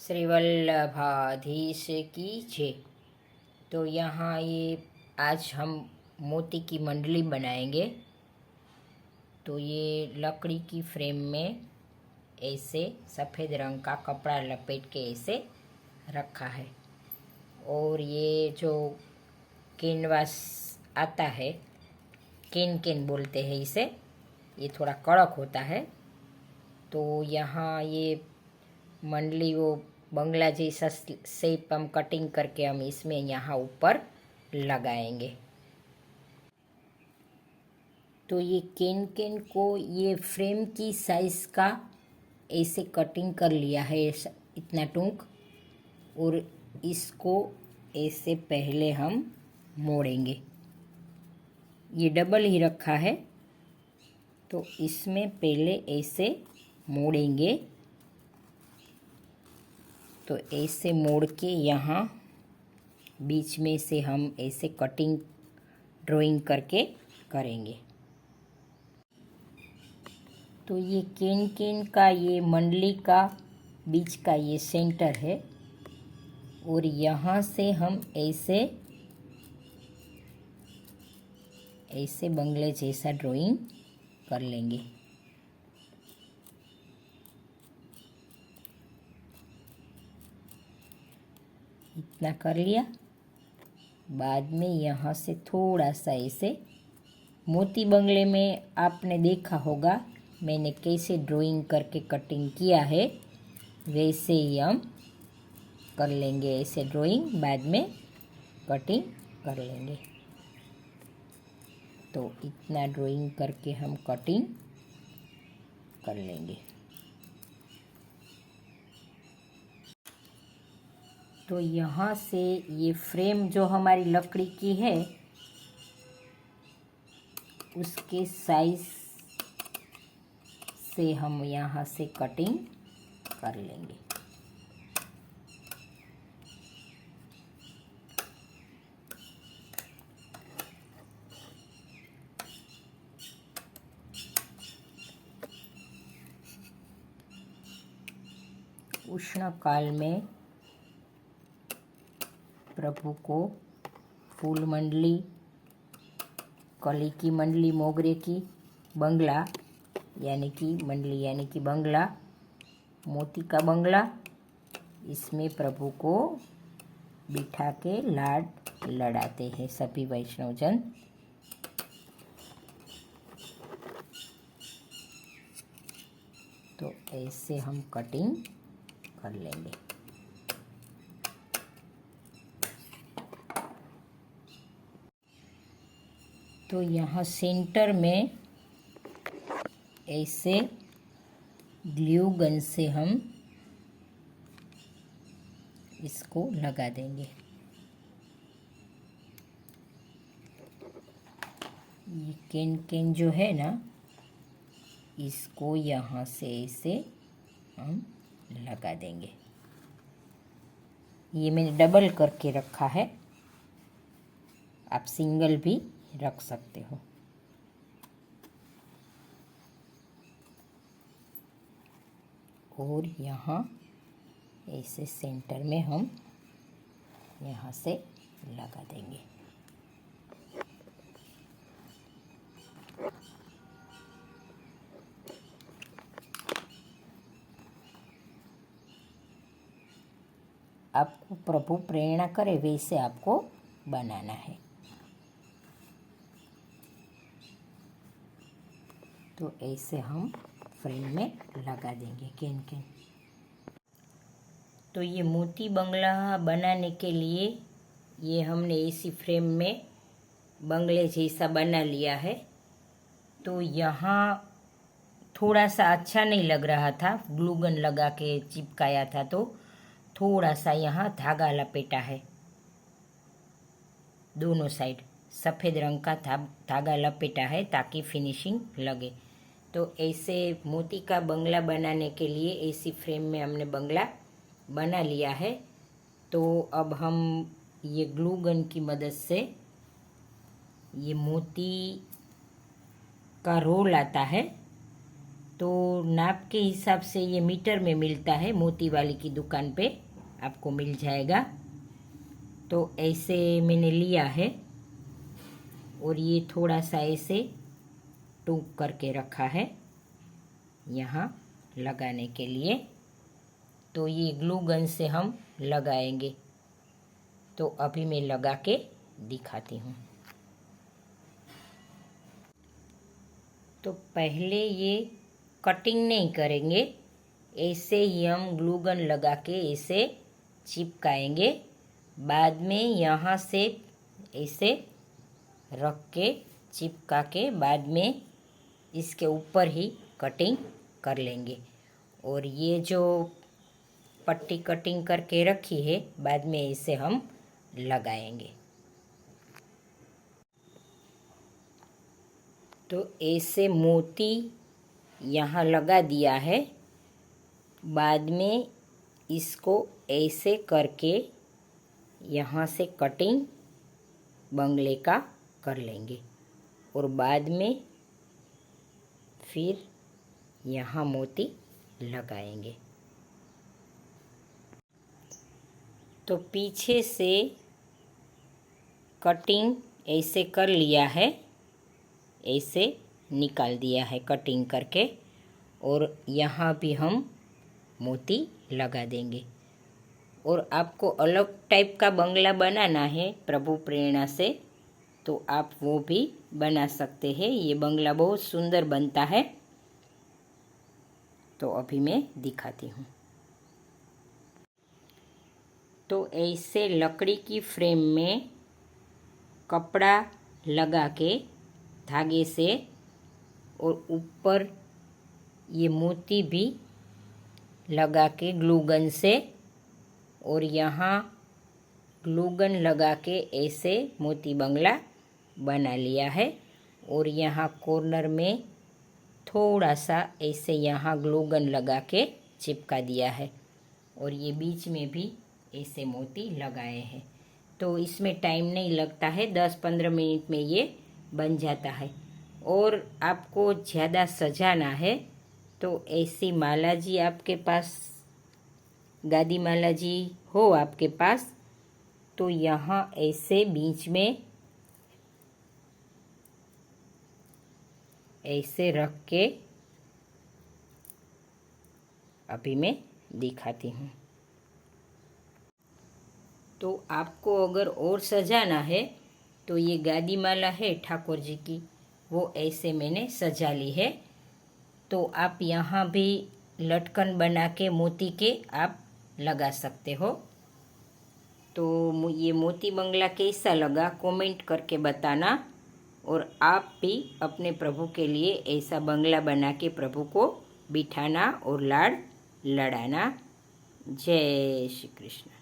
श्री वल्लभाधीश की जय। तो यहाँ ये आज हम मोती की मंडली बनाएंगे। तो ये लकड़ी की फ्रेम में ऐसे सफ़ेद रंग का कपड़ा लपेट के ऐसे रखा है। और ये जो कैनवास आता है, कैन बोलते हैं इसे, ये थोड़ा कड़क होता है। तो यहाँ ये मंडली वो बंगला जैसा शेप हम कटिंग करके हम इसमें यहाँ ऊपर लगाएंगे। तो ये कैन को ये फ्रेम की साइज़ का ऐसे कटिंग कर लिया है, इतना टूंक। और इसको ऐसे पहले हम मोड़ेंगे। ये डबल ही रखा है तो इसमें पहले ऐसे मोड़ेंगे। तो ऐसे मोड़ के यहाँ बीच में से हम ऐसे कटिंग ड्राइंग करके करेंगे। तो ये कैन का ये मंडली का बीच का ये सेंटर है। और यहाँ से हम ऐसे बंगले जैसा ड्राइंग कर लेंगे। इतना कर लिया। बाद में यहाँ से थोड़ा सा ऐसे, मोती बंगले में आपने देखा होगा मैंने कैसे ड्राइंग करके कटिंग किया है, वैसे ही हम कर लेंगे ऐसे ड्राइंग, बाद में कटिंग कर लेंगे। तो इतना ड्राइंग करके हम कटिंग कर लेंगे। तो यहाँ से ये फ्रेम जो हमारी लकड़ी की है उसके साइज से हम यहाँ से कटिंग कर लेंगे। उष्ण काल में प्रभु को फूल मंडली, कली की मंडली, मोगरे की बंगला यानी कि मंडली यानी कि बंगला, मोती का बंगला, इसमें प्रभु को बिठा के लाड लड़ाते हैं सभी वैष्णवजन। तो ऐसे हम कटिंग कर लेंगे। तो यहाँ सेंटर में ऐसे ग्लू गन से हम इसको लगा देंगे। ये कैन जो है ना, इसको यहाँ से ऐसे हम लगा देंगे। ये मैंने डबल करके रखा है, आप सिंगल भी रख सकते हो। और यहाँ ऐसे सेंटर में हम यहाँ से लगा देंगे। आपको प्रभु प्रेरणा करे वैसे आपको बनाना है। तो ऐसे हम फ्रेम में लगा देंगे कैन। तो ये मोती बंगला बनाने के लिए ये हमने इसी फ्रेम में बंगले जैसा बना लिया है। तो यहाँ थोड़ा सा अच्छा नहीं लग रहा था, ग्लू गन लगा के चिपकाया था, तो थोड़ा सा यहाँ धागा लपेटा है, दोनों साइड सफ़ेद रंग का धागा लपेटा है ताकि फिनिशिंग लगे। तो ऐसे मोती का बंगला बनाने के लिए ऐसी फ्रेम में हमने बंगला बना लिया है। तो अब हम ये ग्लू गन की मदद से ये मोती का रोल आता है, तो नाप के हिसाब से ये मीटर में मिलता है, मोती वाली की दुकान पे आपको मिल जाएगा। तो ऐसे मैंने लिया है और ये थोड़ा सा ऐसे टूक करके रखा है यहाँ लगाने के लिए। तो ये ग्लू गन से हम लगाएंगे। तो अभी मैं लगा के दिखाती हूँ। तो पहले ये कटिंग नहीं करेंगे, ऐसे ही हम ग्लू गन लगा के ऐसे चिपकाएंगे। बाद में यहाँ से ऐसे रख के चिपका के बाद में इसके ऊपर ही कटिंग कर लेंगे। और ये जो पट्टी कटिंग करके रखी है बाद में इसे हम लगाएंगे। तो ऐसे मोती यहाँ लगा दिया है। बाद में इसको ऐसे करके यहाँ से कटिंग बंगले का कर लेंगे और बाद में फिर यहाँ मोती लगाएंगे। तो पीछे से कटिंग ऐसे कर लिया है, ऐसे निकाल दिया है कटिंग करके, और यहाँ भी हम मोती लगा देंगे। और आपको अलग टाइप का बंगला बनाना है प्रभु प्रेरणा से तो आप वो भी बना सकते हैं। ये बंगला बहुत सुंदर बनता है। तो अभी मैं दिखाती हूँ। तो ऐसे लकड़ी की फ्रेम में कपड़ा लगा के धागे से और ऊपर ये मोती भी लगा के ग्लू गन से, और यहाँ ग्लू गन लगा के ऐसे मोती बंगला बना लिया है। और यहाँ कॉर्नर में थोड़ा सा ऐसे यहाँ ग्लू गन लगा के चिपका दिया है और ये बीच में भी ऐसे मोती लगाए हैं। तो इसमें टाइम नहीं लगता है, 10-15 मिनट में ये बन जाता है। और आपको ज़्यादा सजाना है तो ऐसी माला जी आपके पास, गादी माला जी हो आपके पास, तो यहाँ ऐसे बीच में ऐसे रख के अभी मैं दिखाती हूँ। तो आपको अगर और सजाना है तो ये गादी माला है ठाकुर जी की, वो ऐसे मैंने सजा ली है। तो आप यहाँ भी लटकन बना के मोती के आप लगा सकते हो। तो ये मोती बंगला कैसा लगा कमेंट करके बताना, और आप भी अपने प्रभु के लिए ऐसा बंगला बना के प्रभु को बिठाना और लाड़ लड़ाना। जय श्री कृष्ण।